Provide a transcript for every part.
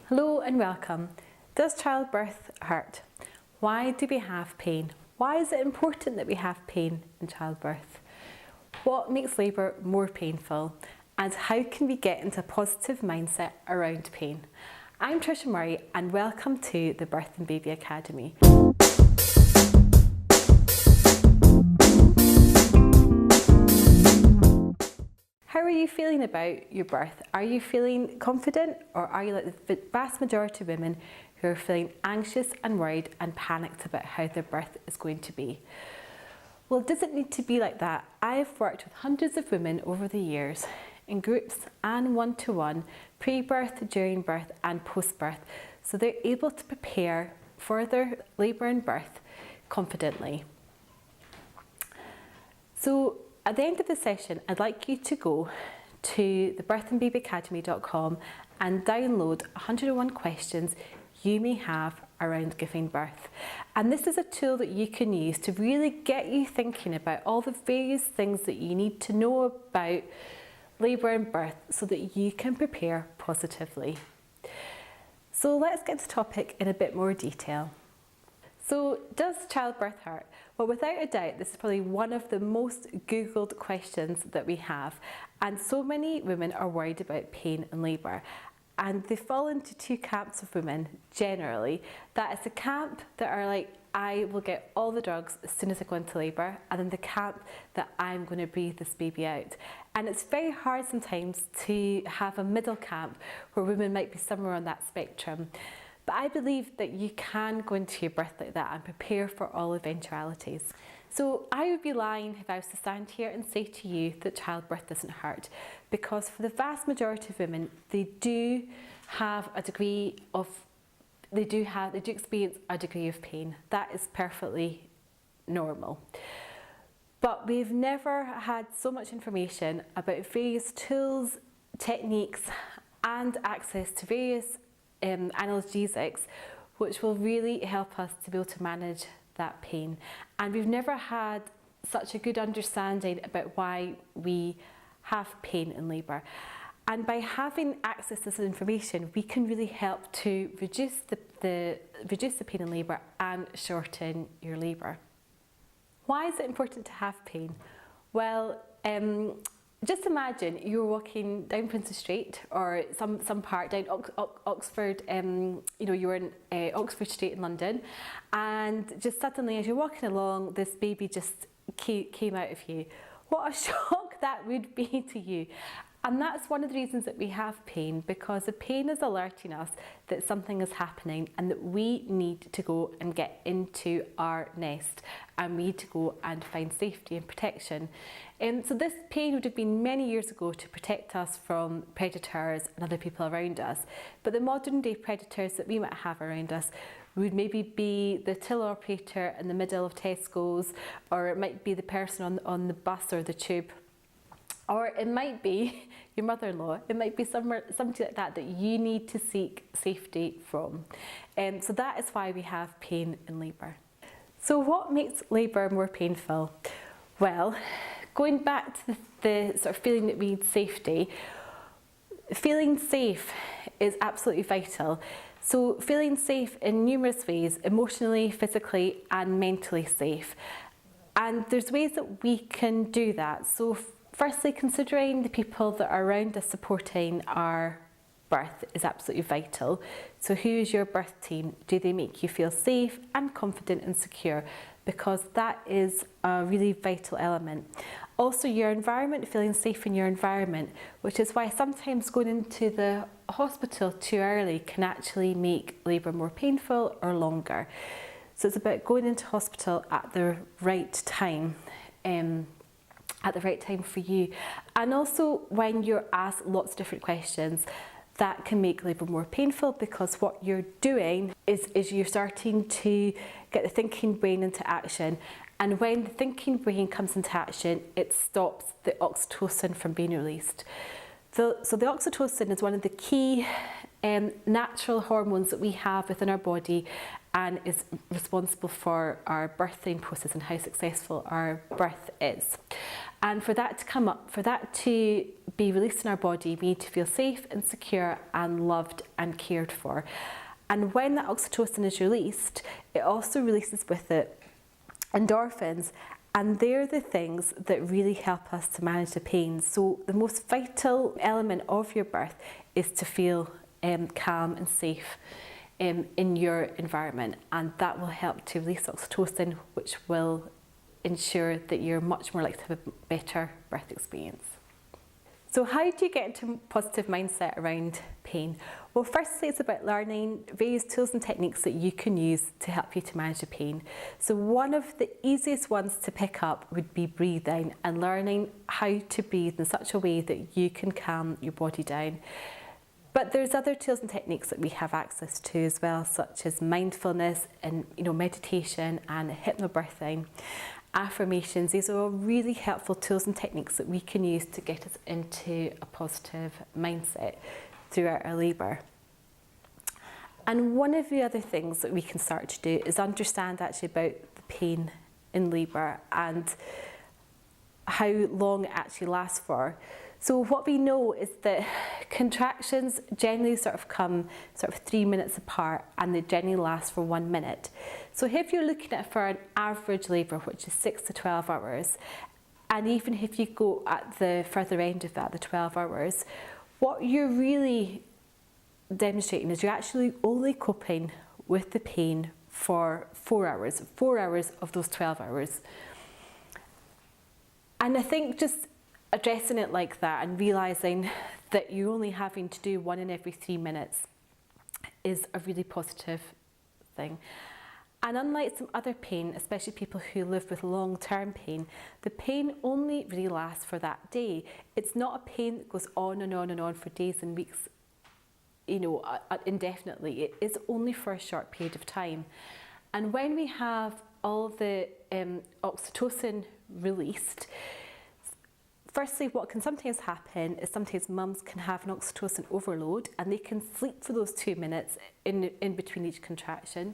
Hello and welcome. Does childbirth hurt? Why do we have pain? Why is it important that we have pain in childbirth? What makes labour more painful? And how can we get into a positive mindset around pain? I'm Tricia Murray and welcome to the Birth and Baby Academy. How are you feeling about your birth? Are you feeling confident, or are you like the vast majority of women who are feeling anxious and worried and panicked about how their birth is going to be? Well, does it need to be like that? I've worked with hundreds of women over the years in groups and one-to-one, pre-birth, during birth and post-birth, so they're able to prepare for their labour and birth confidently. So at the end of the session, I'd like you to go to thebirthandbabyacademy.com and download 101 questions you may have around giving birth. And this is a tool that you can use to really get you thinking about all the various things that you need to know about labour and birth so that you can prepare positively. So let's get to the topic in a bit more detail. So, does childbirth hurt? Well, without a doubt, this is probably one of the most Googled questions that we have. And so many women are worried about pain and labour. And they fall into two camps of women, generally. That is the camp that are like, I will get all the drugs as soon as I go into labour, and then the camp that I'm going to breathe this baby out. And it's very hard sometimes to have a middle camp where women might be somewhere on that spectrum. But I believe that you can go into your birth like that and prepare for all eventualities. So I would be lying if I was to stand here and say to you that childbirth doesn't hurt, because for the vast majority of women, they do have a degree of, they do experience a degree of pain. That is perfectly normal. But we've never had so much information about various tools, techniques, and access to various analgesics, which will really help us to be able to manage that pain. And we've never had such a good understanding about why we have pain in labour. And by having access to this information, we can really help to reduce the pain in labour and shorten your labour. Why is it important to have pain? Well, just imagine you're walking down Princess Street or some park down Oxford, you're in Oxford Street in London, and just suddenly as you're walking along, this baby just came out of you. What a shock that would be to you. And that's one of the reasons that we have pain, because the pain is alerting us that something is happening and that we need to go and get into our nest, and we need to go and find safety and protection. So this pain would have been many years ago to protect us from predators and other people around us. But the modern day predators that we might have around us would maybe be the till operator in the middle of Tesco's, or it might be the person on the bus or the tube. Or it might be your mother-in-law. It might be somebody like that you need to seek safety from. So that is why we have pain in labour. So what makes labour more painful? Well, going back to the sort of feeling that we need safety, feeling safe is absolutely vital. So feeling safe in numerous ways, emotionally, physically and mentally safe. And there's ways that we can do that. So firstly, considering the people that are around us supporting our birth is absolutely vital. So who is your birth team? Do they make you feel safe and confident and secure? Because that is a really vital element. Also, your environment, feeling safe in your environment, which is why sometimes going into the hospital too early can actually make labour more painful or longer. So it's about going into hospital at the right time. At the right time for you. And also when you're asked lots of different questions, that can make labour more painful, because what you're doing is you're starting to get the thinking brain into action. And when the thinking brain comes into action, it stops the oxytocin from being released. So the oxytocin is one of the key natural hormones that we have within our body, and is responsible for our birthing process and how successful our birth is. And for that to come up, for that to be released in our body, we need to feel safe and secure and loved and cared for. And when that oxytocin is released, it also releases with it endorphins, and they're the things that really help us to manage the pain. So the most vital element of your birth is to feel calm and safe in your environment, and that will help to release oxytocin, which will ensure that you're much more likely to have a better birth experience. So how do you get into a positive mindset around pain? Well, firstly, it's about learning various tools and techniques that you can use to help you to manage the pain. So one of the easiest ones to pick up would be breathing, and learning how to breathe in such a way that you can calm your body down. But there's other tools and techniques that we have access to as well, such as mindfulness and meditation and hypnobirthing. Affirmations, these are all really helpful tools and techniques that we can use to get us into a positive mindset throughout our labour. And one of the other things that we can start to do is understand actually about the pain in labour and how long it actually lasts for. So what we know is that contractions generally come 3 minutes apart, and they generally last for 1 minute. So if you're looking at for an average labour, which is 6 to 12 hours, and even if you go at the further end of that, the 12 hours, what you're really demonstrating is you're actually only coping with the pain for 4 hours of those 12 hours. And I think just addressing it like that and realising that you're only having to do one in every 3 minutes is a really positive thing. And unlike some other pain, especially people who live with long-term pain, the pain only really lasts for that day. It's not a pain that goes on and on and on for days and weeks, indefinitely. It is only for a short period of time. And when we have all the oxytocin released, firstly, what can sometimes happen is sometimes mums can have an oxytocin overload, and they can sleep for those 2 minutes in between each contraction.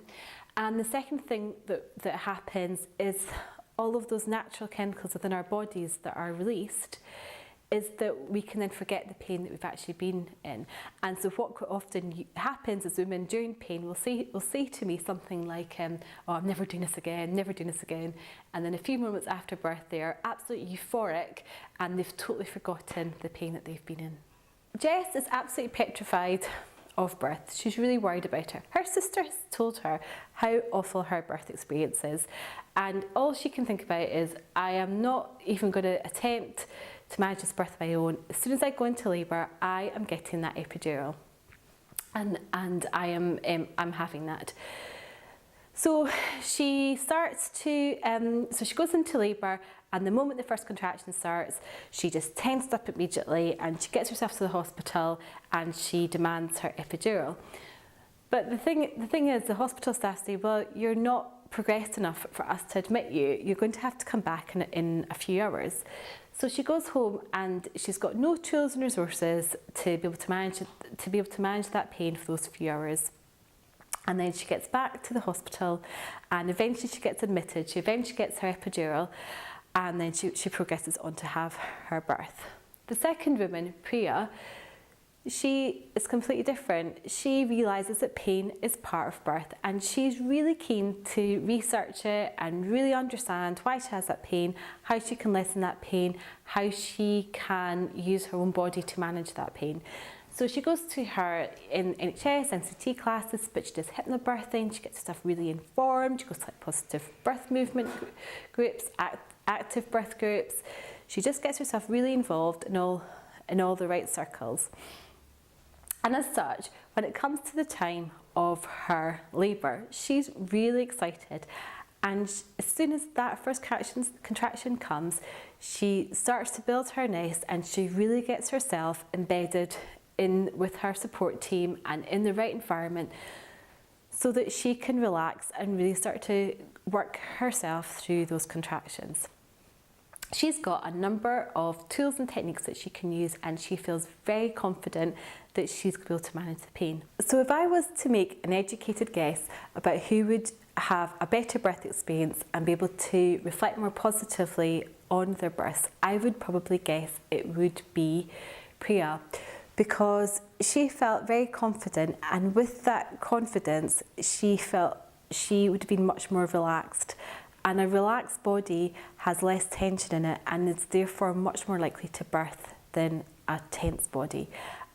And the second thing that happens is all of those natural chemicals within our bodies that are released is that we can then forget the pain that we've actually been in. And so what quite often happens is women during pain will say to me something like, oh, I'm never doing this again, never doing this again. And then a few moments after birth, they are absolutely euphoric and they've totally forgotten the pain that they've been in. Jess is absolutely petrified of birth. She's really worried about it. Her sister has told her how awful her birth experience is. And all she can think about is, I am not even going to attempt to manage this birth of my own. As soon as I go into labour, I am getting that epidural, and I'm having that. So she starts to, so she goes into labour, and the moment the first contraction starts, she just tensed up immediately, and she gets herself to the hospital, and she demands her epidural. But the thing is, the hospital staff say, well, you're not progressed enough for us to admit you. You're going to have to come back in a few hours. So she goes home, and she's got no tools and resources to be able to manage that pain for those few hours. And then she gets back to the hospital, and eventually she gets admitted. She eventually gets her epidural, and then she progresses on to have her birth. The second woman, Priya, she is completely different. She realises that pain is part of birth, and she's really keen to research it and really understand why she has that pain, how she can lessen that pain, how she can use her own body to manage that pain. So she goes to her NHS, NCT classes, but she does hypnobirthing, she gets herself really informed, she goes to positive birth movement groups, active birth groups. She just gets herself really involved in all the right circles. And as such, when it comes to the time of her labour, she's really excited. And as soon as that first contraction comes, she starts to build her nest, and she really gets herself embedded in with her support team and in the right environment, so that she can relax and really start to work herself through those contractions. She's got a number of tools and techniques that she can use, and she feels very confident that she's going to be able to manage the pain. So if I was to make an educated guess about who would have a better birth experience and be able to reflect more positively on their births, I would probably guess it would be Priya, because she felt very confident, and with that confidence she felt she would have been much more relaxed. And a relaxed body has less tension in it and is therefore much more likely to birth than a tense body.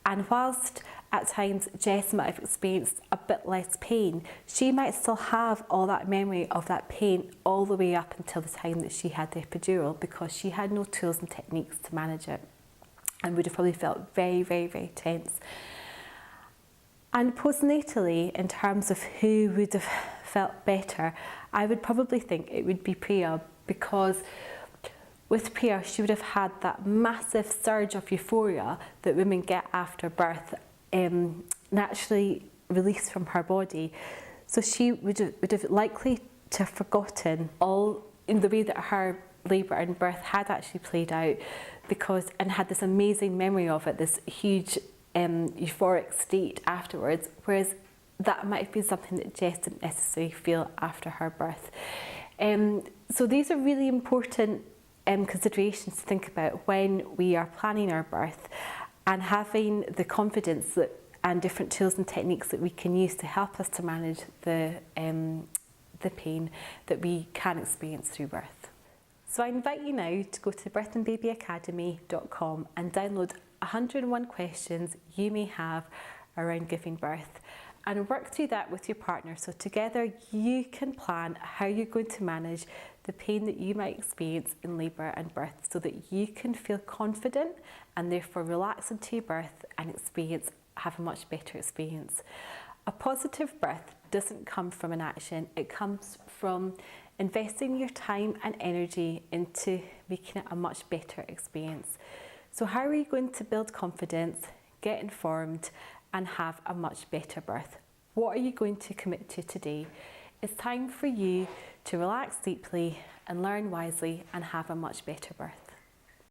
And whilst at times Jess might have experienced a bit less pain, she might still have all that memory of that pain all the way up until the time that she had the epidural, because she had no tools and techniques to manage it and would have probably felt very, very, very tense. And postnatally, in terms of who would have felt better, I would probably think it would be Priya, because with Priya she would have had that massive surge of euphoria that women get after birth naturally released from her body. So she would have likely to have forgotten all in the way that her labour and birth had actually played out, and had this amazing memory of it, this huge euphoric state afterwards, whereas that might have been something that Jess didn't necessarily feel after her birth. So these are really important considerations to think about when we are planning our birth, and having the confidence that and different tools and techniques that we can use to help us to manage the pain that we can experience through birth. So I invite you now to go to birthandbabyacademy.com and download 101 questions you may have around giving birth, and work through that with your partner, so together you can plan how you're going to manage the pain that you might experience in labour and birth, so that you can feel confident and therefore relax into your birth and have a much better experience. A positive birth doesn't come from inaction, it comes from investing your time and energy into making it a much better experience. So how are you going to build confidence, get informed, and have a much better birth? What are you going to commit to today? It's time for you to relax deeply and learn wisely and have a much better birth.